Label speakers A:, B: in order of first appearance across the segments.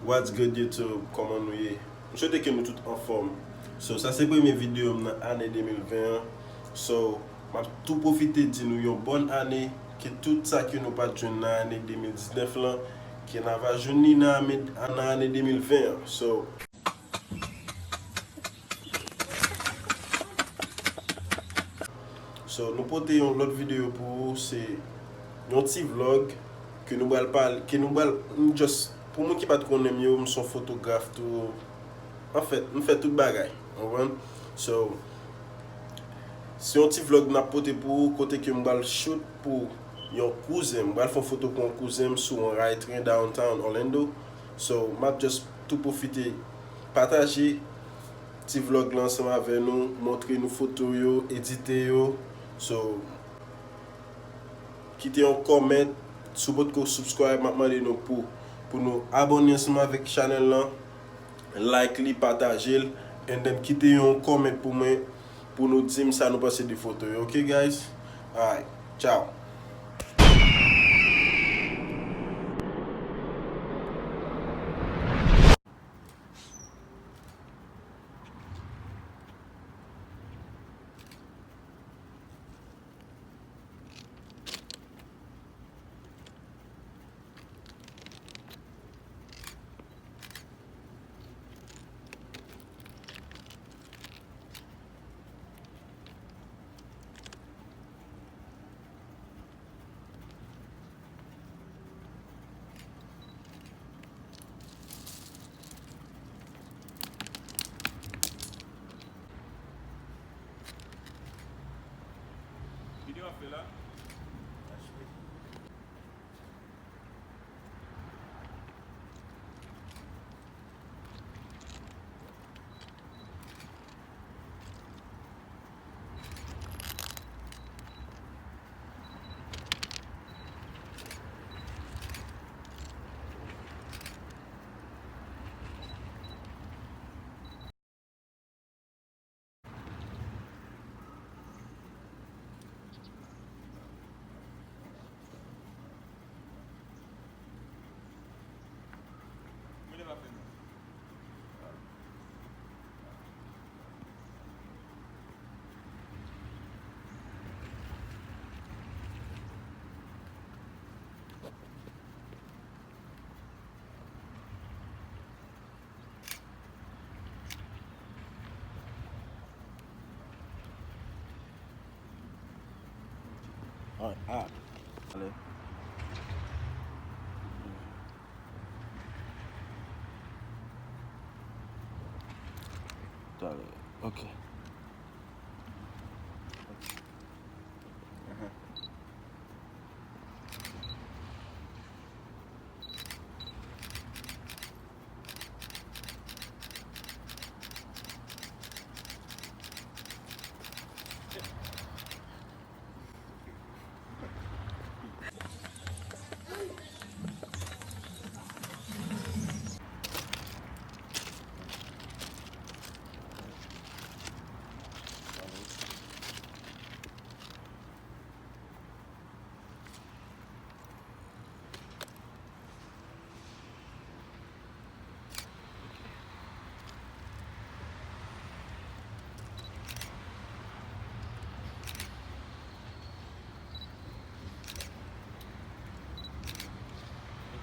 A: What's good YouTube? Comment nous y? Je souhaite que nous tous en forme. So, ça c'est la première vidéo dans l'année 2021. So, je tout profiter de nous une bonne année, que tout ça que nous pas joué dans l'année 2019 là, que nous va joué dans l'année 2020. So, nous portons une autre vidéo pour vous, c'est un petit vlog que nous allons parler, que nous allons juste pour moi qui pas connaît mieux, je suis photographe tout. En fait, nous faisons tout bagaille. So, c'est un petit vlog n'a porté pour côté que je shoot pour un cousin, je faire photo pour un cousin sur un ride train downtown Orlando. So, je juste tout profiter partager petit vlog là ensemble avec nous, montrer nos photos yo, éditer yo. So, quittez un comment sur votre subscribe maintenant nous pour nous abonner ensemble avec la chaîne là, like li, partager et then quittez un comment pour moi pour nous dire ça nous passer des photos. OK guys? Alright, ciao.
B: Video a fait là. Video a fait.
A: Allez. OK.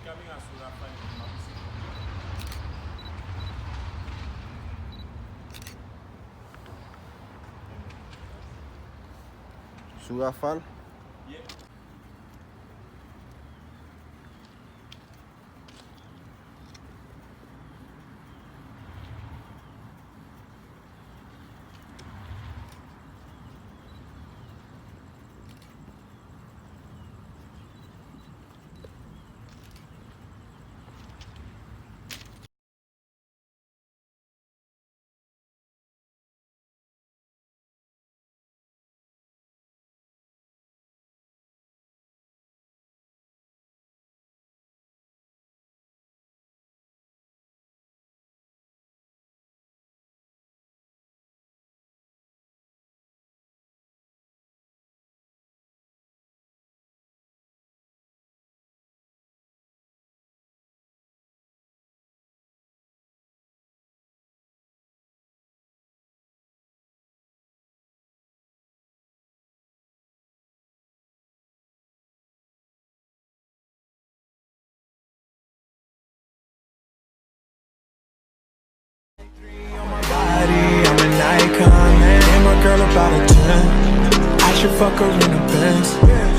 B: Caminhar sur la fin.
A: Sous Rafale?
B: Yeah.
C: out of 10. I should fuck her in a Benz.